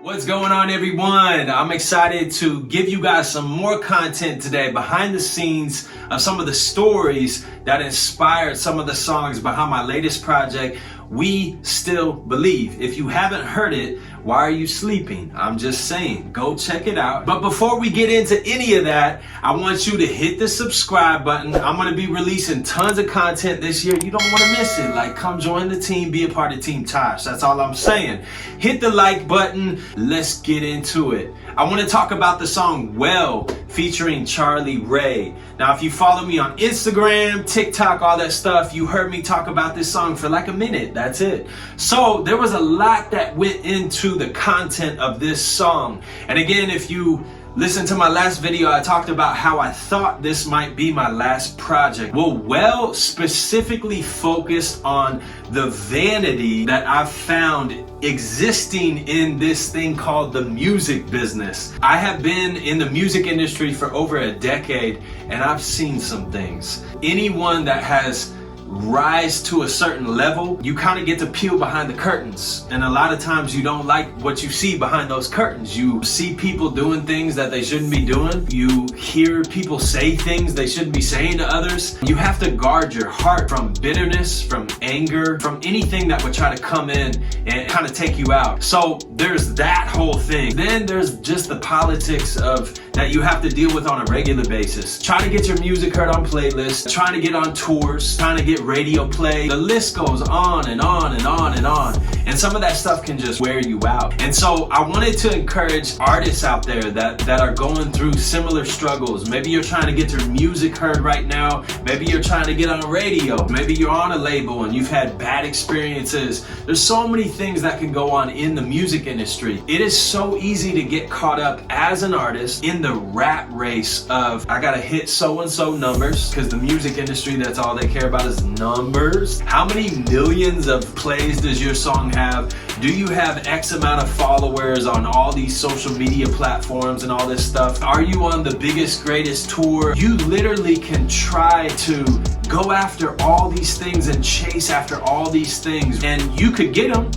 What's going on, everyone? I'm excited to give you guys some more content today behind the scenes of some of the stories that inspired some of the songs behind my latest project, We Still Believe. If you haven't heard it, why are you sleeping? I'm just saying, go check it out. But before we get into any of that, I want you to hit the subscribe button. I'm going to be releasing tons of content this year. You don't want to miss it. Like, come join the team, be a part of Team Tosh. That's all I'm saying. Hit the like button. Let's get into it. I want to talk about the song Well featuring Charlie Rey. Now, if you follow me on Instagram, TikTok, all that stuff, you heard me talk about this song for like a minute. That's it. So there was a lot that went into the content of this song. And again, if you listen to my last video, I talked about how I thought this might be my last project. Well specifically focused on the vanity that I've found existing in this thing called the music business. I have been in the music industry for over a decade, and I've seen some things. Anyone that has rise to a certain level, you kind of get to peel behind the curtains, and a lot of times you don't like what you see behind those curtains. You see people doing things that they shouldn't be doing. You hear people say things they shouldn't be saying to others. You have to guard your heart from bitterness, from anger, from anything that would try to come in and kind of take you out. So there's that whole thing. Then there's just the politics of that you have to deal with on a regular basis. Trying to get your music heard on playlists, trying to get on tours, trying to get radio play. The list goes on and on and on and on. And some of that stuff can just wear you out. And so I wanted to encourage artists out there that are going through similar struggles. Maybe you're trying to get your music heard right now. Maybe you're trying to get on radio. Maybe you're on a label and you've had bad experiences. There's so many things that can go on in the music industry. It is so easy to get caught up as an artist in the rat race of, I gotta hit so-and-so numbers, because the music industry, that's all they care about is numbers. How many millions of plays does your song have? Do you have X amount of followers on all these social media platforms and all this stuff? Are you on the biggest, greatest tour? You literally can try to go after all these things and chase after all these things, and you could get them.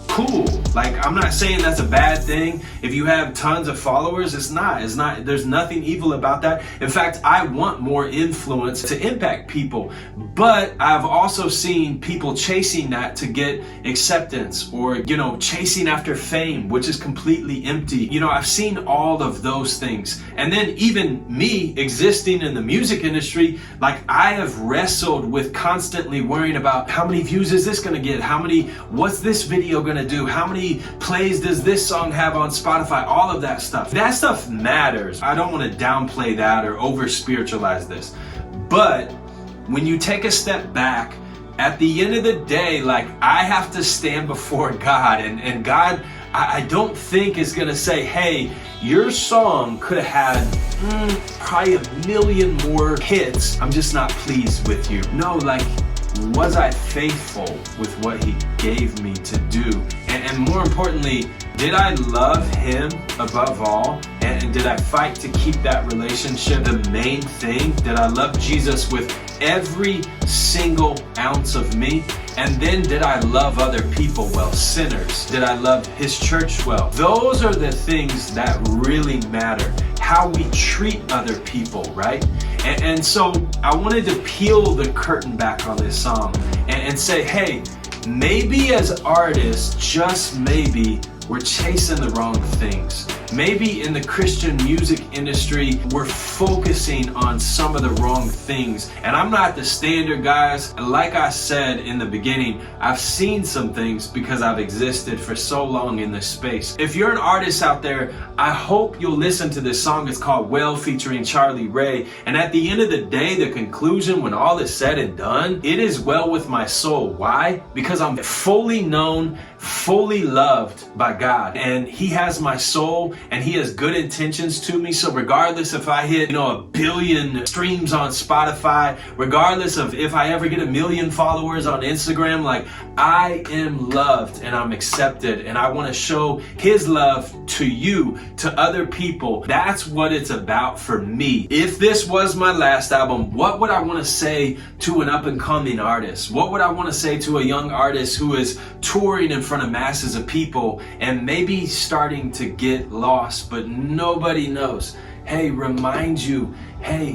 Cool. Like, I'm not saying that's a bad thing. If you have tons of followers, it's not, there's nothing evil about that. In fact, I want more influence to impact people, but I've also seen people chasing that to get acceptance, or, chasing after fame, which is completely empty. I've seen all of those things. And then even me existing in the music industry, like, I have wrestled with constantly worrying about how many views is this going to get? What's this video going to do? How many plays does this song have on Spotify? All of that stuff. That stuff matters. I don't want to downplay that or over spiritualize this. But when you take a step back, at the end of the day, like, I have to stand before God, and God, I don't think is going to say, hey, your song could have had probably 1 million more hits. I'm just not pleased with you. No, like, was I faithful with what he gave me to do? And more importantly, did I love him above all? And did I fight to keep that relationship the main thing? Did I love Jesus with every single ounce of me? And then did I love other people well? Sinners. Did I love his church well? Those are the things that really matter. How we treat other people, right? And so I wanted to peel the curtain back on this song and say, hey, maybe as artists, just maybe, we're chasing the wrong things. Maybe in the Christian music industry, we're focusing on some of the wrong things. And I'm not the standard, guys. Like I said in the beginning, I've seen some things because I've existed for so long in this space. If you're an artist out there, I hope you'll listen to this song. It's called Well featuring Charlie Rey. And at the end of the day, the conclusion, when all is said and done, it is well with my soul. Why? Because I'm fully known, fully loved by God, and he has my soul, and he has good intentions to me. So regardless if I hit 1 billion streams on Spotify, regardless of if I ever get 1 million followers on Instagram, like, I am loved and I'm accepted, and I want to show his love to you, to other people. That's what it's about for me. If this was my last album, what would I want to say to an up and coming artist? What would I want to say to a young artist who is touring in front front of masses of people and maybe starting to get lost, but nobody knows. Hey, remind you, hey,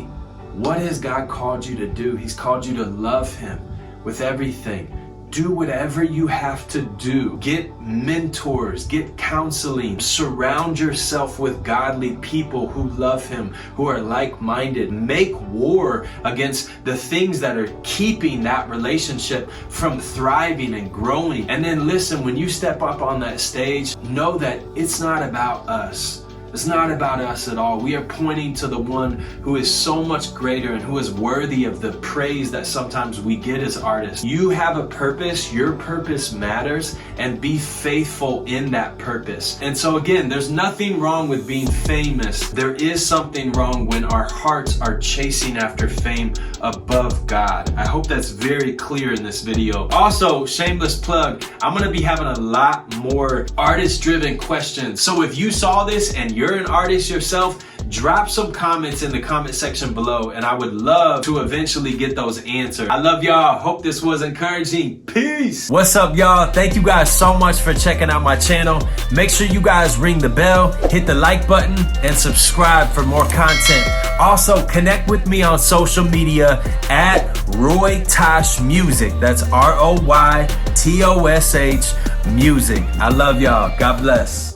what has God called you to do? He's called you to love Him with everything. Do whatever you have to do. Get mentors, get counseling, surround yourself with godly people who love Him, who are like-minded. Make war against the things that are keeping that relationship from thriving and growing. And then listen, when you step up on that stage, know that it's not about us. It's not about us at all. We are pointing to the one who is so much greater and who is worthy of the praise that sometimes we get as artists. You have a purpose, your purpose matters, and be faithful in that purpose. And so again, there's nothing wrong with being famous. There is something wrong when our hearts are chasing after fame above God. I hope that's very clear in this video. Also, shameless plug, I'm gonna be having a lot more artist-driven questions. So if you saw this and you're an artist yourself, drop some comments in the comment section below, and I would love to eventually get those answered. I love y'all. Hope this was encouraging. Peace. What's up, y'all? Thank you guys so much for checking out my channel. Make sure you guys ring the bell, hit the like button, and subscribe for more content. Also, connect with me on social media at Roy Tosh Music. That's ROYTOSH Music. I love y'all. God bless.